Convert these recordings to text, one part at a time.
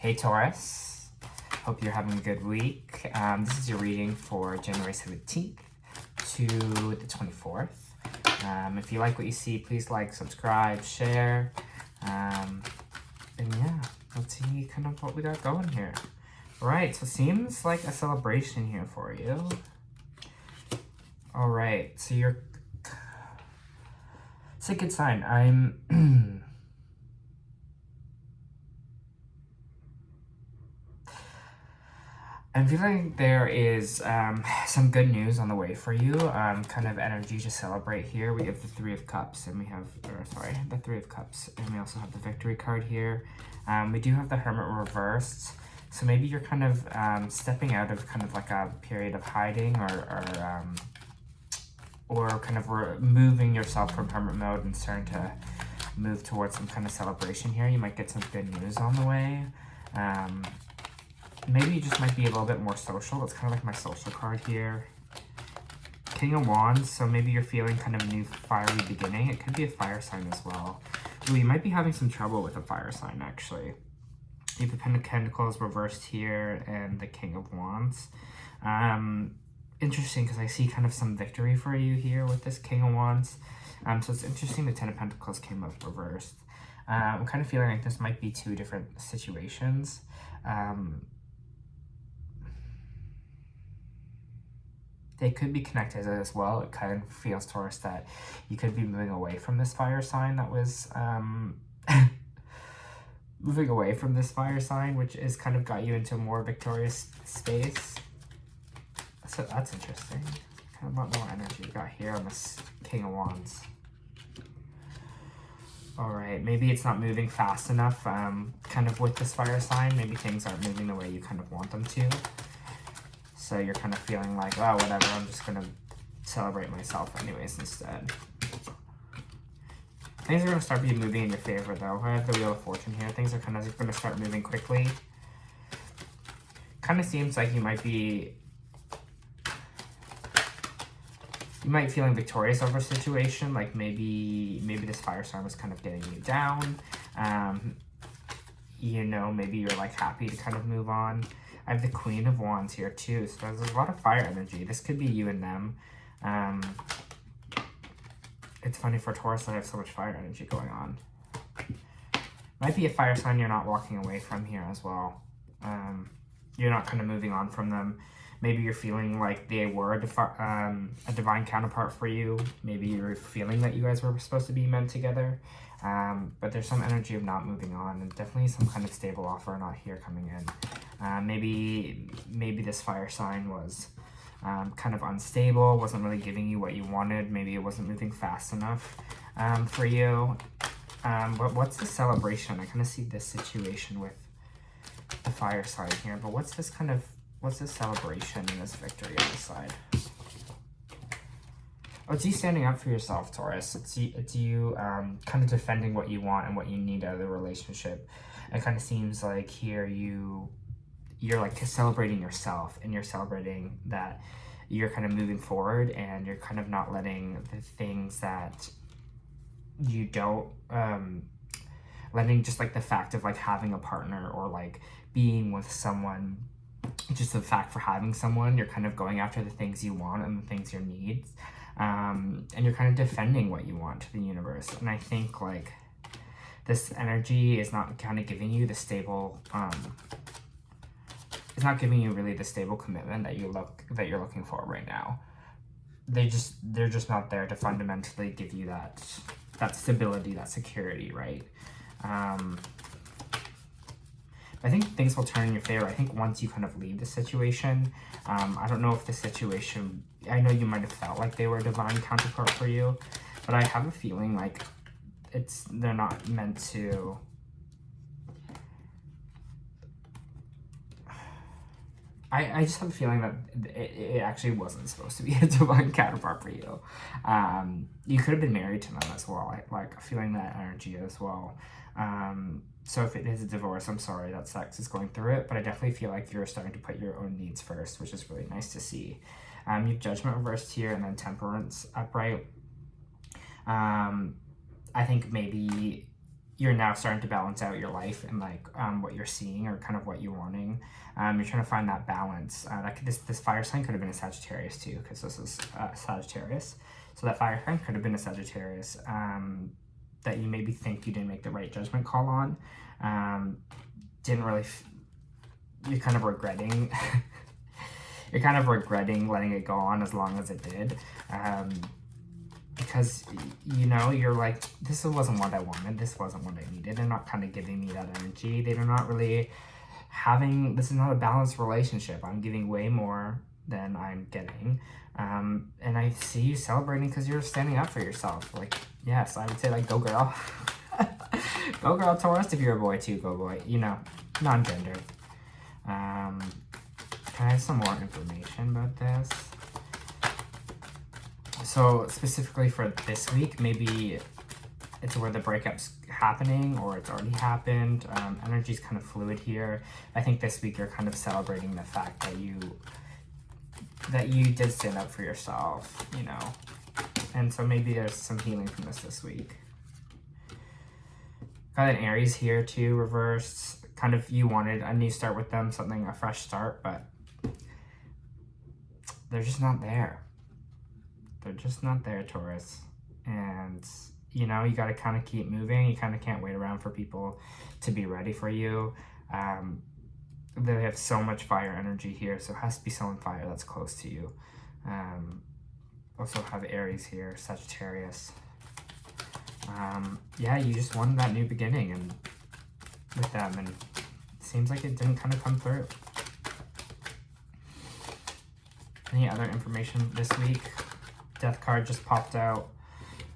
Hey Taurus, hope you're having a good week. This is your reading for January 17th to the 24th. If you like what you see, please like, subscribe, share. And yeah, let's see kind of what we got going here. All right, so it seems like a celebration here for you. All right, so it's a good sign. I'm feeling there is some good news on the way for you, kind of energy to celebrate here. We have the Three of Cups, and we have, the Three of Cups, and we also have the Victory card here. We do have the Hermit reversed, so maybe you're kind of stepping out of kind of like a period of hiding or kind of moving yourself from Hermit mode and starting to move towards some kind of celebration here. You might get some good news on the way. Maybe you just might be a little bit more social. That's kind of like my social card here. King of Wands, so maybe you're feeling kind of a new fiery beginning. It could be a fire sign as well. Ooh, you might be having some trouble with a fire sign, actually. You have the Pen of Pentacles reversed here and the King of Wands. Interesting, because I see kind of some victory for you here with this King of Wands. So it's interesting the Ten of Pentacles came up reversed. I'm kind of feeling like this might be two different situations. They could be connected as well. It kind of feels, Taurus, that you could be moving away from this fire sign that was moving away from this fire sign, which has kind of got you into a more victorious space. So that's interesting. Kind of a lot more energy you got here on this King of Wands. All right, maybe it's not moving fast enough kind of with this fire sign. Maybe things aren't moving the way you kind of want them to. So you're kind of feeling like, oh, whatever, I'm just going to celebrate myself anyways instead. Things are going to start moving in your favor, though. I have the Wheel of Fortune here. Things are kind of going to start moving quickly. Kind of seems like you might be feeling victorious over a situation. Like maybe this fire sign was kind of getting you down. You know, maybe you're like happy to kind of move on. I have the Queen of Wands here too, so there's a lot of fire energy. This could be you and them. It's funny for Taurus that I have so much fire energy going on. Might be a fire sign you're not walking away from here as well. You're not kind of moving on from them. Maybe you're feeling like they were a divine counterpart for you. Maybe you're feeling that you guys were supposed to be meant together. But there's some energy of not moving on, and definitely some kind of stable offer not here coming in. Maybe this fire sign was kind of unstable, wasn't really giving you what you wanted. Maybe it wasn't moving fast enough for you. But what's the celebration? I kind of see this situation with the fire sign here, but what's this celebration and this victory on this side? Oh, it's you standing up for yourself, Taurus. It's you kind of defending what you want and what you need out of the relationship. It kind of seems like here you're like celebrating yourself, and you're celebrating that you're kind of moving forward, and you're kind of not letting the things that you don't, letting just like the fact of like having a partner or like being with someone, just the fact for having someone, you're kind of going after the things you want and the things you need. And you're kind of defending what you want to the universe. And I think like this energy is not kind of giving you the stable, it's not giving you really the stable commitment that you're looking for right now. They're just not there to fundamentally give you that stability, that security, right? I think things will turn in your favor. I think once you kind of leave the situation, I don't know if the situation, I know you might have felt like they were a divine counterpart for you, but I have a feeling like they're not meant to. I just have a feeling that it actually wasn't supposed to be a divine counterpart for you. You could have been married to them as well. Like feeling that energy as well. So if it is a divorce, I'm sorry that sex is going through it, but I definitely feel like you're starting to put your own needs first, which is really nice to see. You have Judgment reversed here and then Temperance upright. I think maybe you're now starting to balance out your life and like what you're seeing or kind of what you're wanting. You're trying to find that balance. This fire sign could have been a Sagittarius too, because this is Sagittarius. So that fire sign could have been a Sagittarius that you maybe think you didn't make the right judgment call on. Didn't really, you're kind of regretting, you're kind of regretting letting it go on as long as it did. Because, you know, you're like, this wasn't what I wanted, this wasn't what I needed. They're not kind of giving me that energy. They're not really having, this is not a balanced relationship. I'm giving way more than I'm getting. And I see you celebrating because you're standing up for yourself. Like, yes, I would say, like, go girl. Go girl, Taurus. If you're a boy too, go boy. You know, non-gendered. Can I have some more information about this? So specifically for this week, maybe it's where the breakup's happening or it's already happened. Energy's kind of fluid here. I think this week you're kind of celebrating the fact that you did stand up for yourself, you know. And so maybe there's some healing from this week. Got an Aries here too, reversed. Kind of you wanted a new start with them, a fresh start, but they're just not there. They're just not there, Taurus. And, you know, you got to kind of keep moving. You kind of can't wait around for people to be ready for you. They have so much fire energy here, so it has to be someone fire that's close to you. Also have Aries here, Sagittarius. Yeah, you just wanted that new beginning and with them, and it seems like it didn't kind of come through. Any other information this week? Death card just popped out.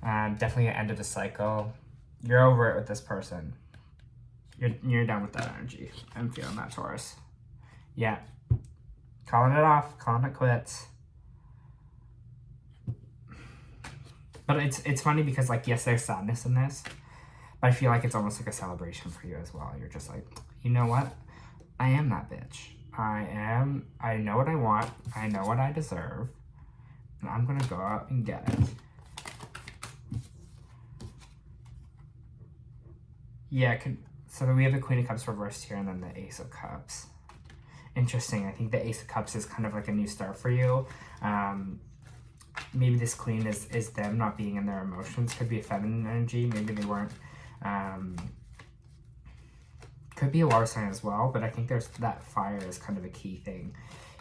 Definitely an end of the cycle. You're over it with this person. You're done with that energy. I'm feeling that, Taurus. Yeah. Calling it off. Calling it quits. But it's funny because, like, yes, there's sadness in this. But I feel like it's almost like a celebration for you as well. You're just like, you know what? I am that bitch. I know what I want. I know what I deserve. And I'm going to go out and get it. Yeah, so we have the Queen of Cups reversed here and then the Ace of Cups. Interesting. I think the Ace of Cups is kind of like a new start for you. Maybe this Queen is them not being in their emotions. Could be a feminine energy. Maybe they weren't. Could be a water sign as well, but I think there's that fire is kind of a key thing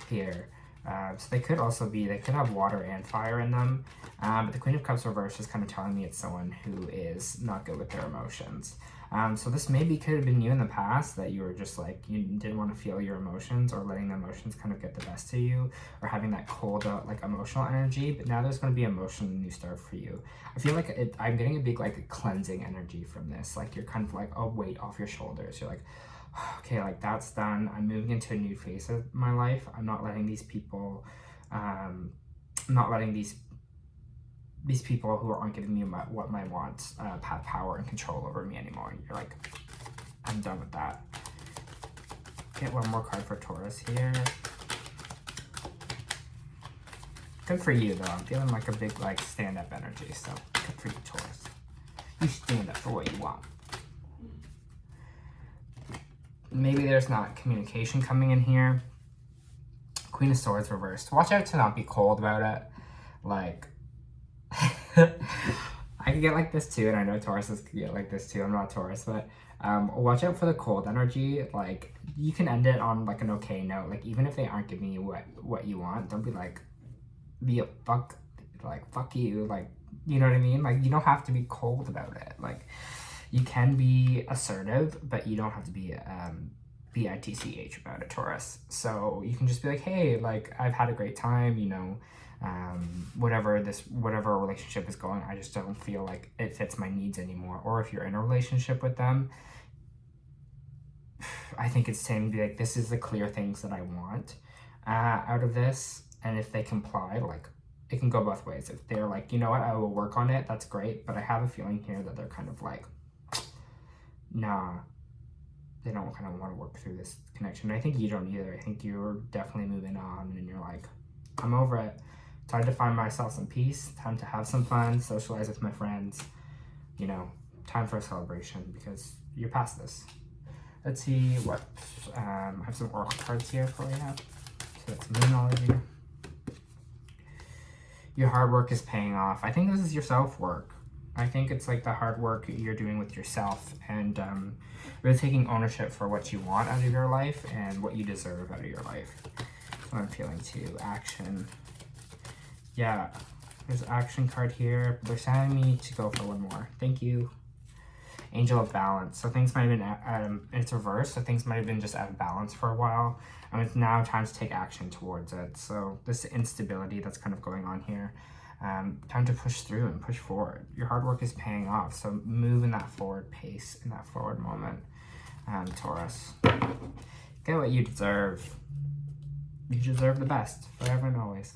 here. So they could have water and fire in them. But the Queen of Cups reversed is kind of telling me it's someone who is not good with their emotions. So this maybe could have been you in the past, that you were just like, you didn't want to feel your emotions or letting the emotions kind of get the best of you or having that cold, like emotional energy. But now there's going to be emotional new start for you. I feel like I'm getting a big like cleansing energy from this. Like you're kind of like a weight off your shoulders. You're like, okay, like that's done. I'm moving into a new phase of my life. I'm not letting these people, I'm not letting these people who aren't giving me what I want have power and control over me anymore. You're like, I'm done with that. Get one more card for Taurus here. Good for you though. I'm feeling like a big like stand-up energy. So good for you, Taurus. You stand up for what you want. Maybe there's not communication coming in here. Queen of Swords reversed. Watch out to not be cold about it. Like, I could get like this too, and I know Tauruses could get like this too. I'm not Taurus, but watch out for the cold energy. Like, you can end it on like an okay note. Like, even if they aren't giving you what you want, don't be like, fuck you. Like, you know what I mean? Like, you don't have to be cold about it. Like, you can be assertive, but you don't have to be bitch about it, Taurus. So you can just be like, hey, like, I've had a great time, you know, whatever relationship is going, I just don't feel like it fits my needs anymore. Or if you're in a relationship with them, I think it's saying, be like, this is the clear things that I want out of this. And if they comply, like, it can go both ways. If they're like, you know what, I will work on it, that's great. But I have a feeling here that they're kind of like, nah, they don't kind of want to work through this connection. I think you don't either. I think you're definitely moving on and you're like, I'm over it. Time to find myself some peace. Time to have some fun, socialize with my friends. You know, time for a celebration because you're past this. Let's see what, I have some oracle cards here for you. So that's Moonology. Your hard work is paying off. I think this is your self-work. I think it's like the hard work you're doing with yourself and really taking ownership for what you want out of your life and what you deserve out of your life. That's what I'm feeling too. Action. Yeah, there's an action card here. They're sending me to go for one more. Thank you. Angel of Balance. So things might have been, it's reversed, so things might have been just out of balance for a while. And it's now time to take action towards it. So this instability that's kind of going on here, time to push through and push forward. Your hard work is paying off, so move in that forward pace, in that forward moment, Taurus. Get what you deserve. You deserve the best, forever and always.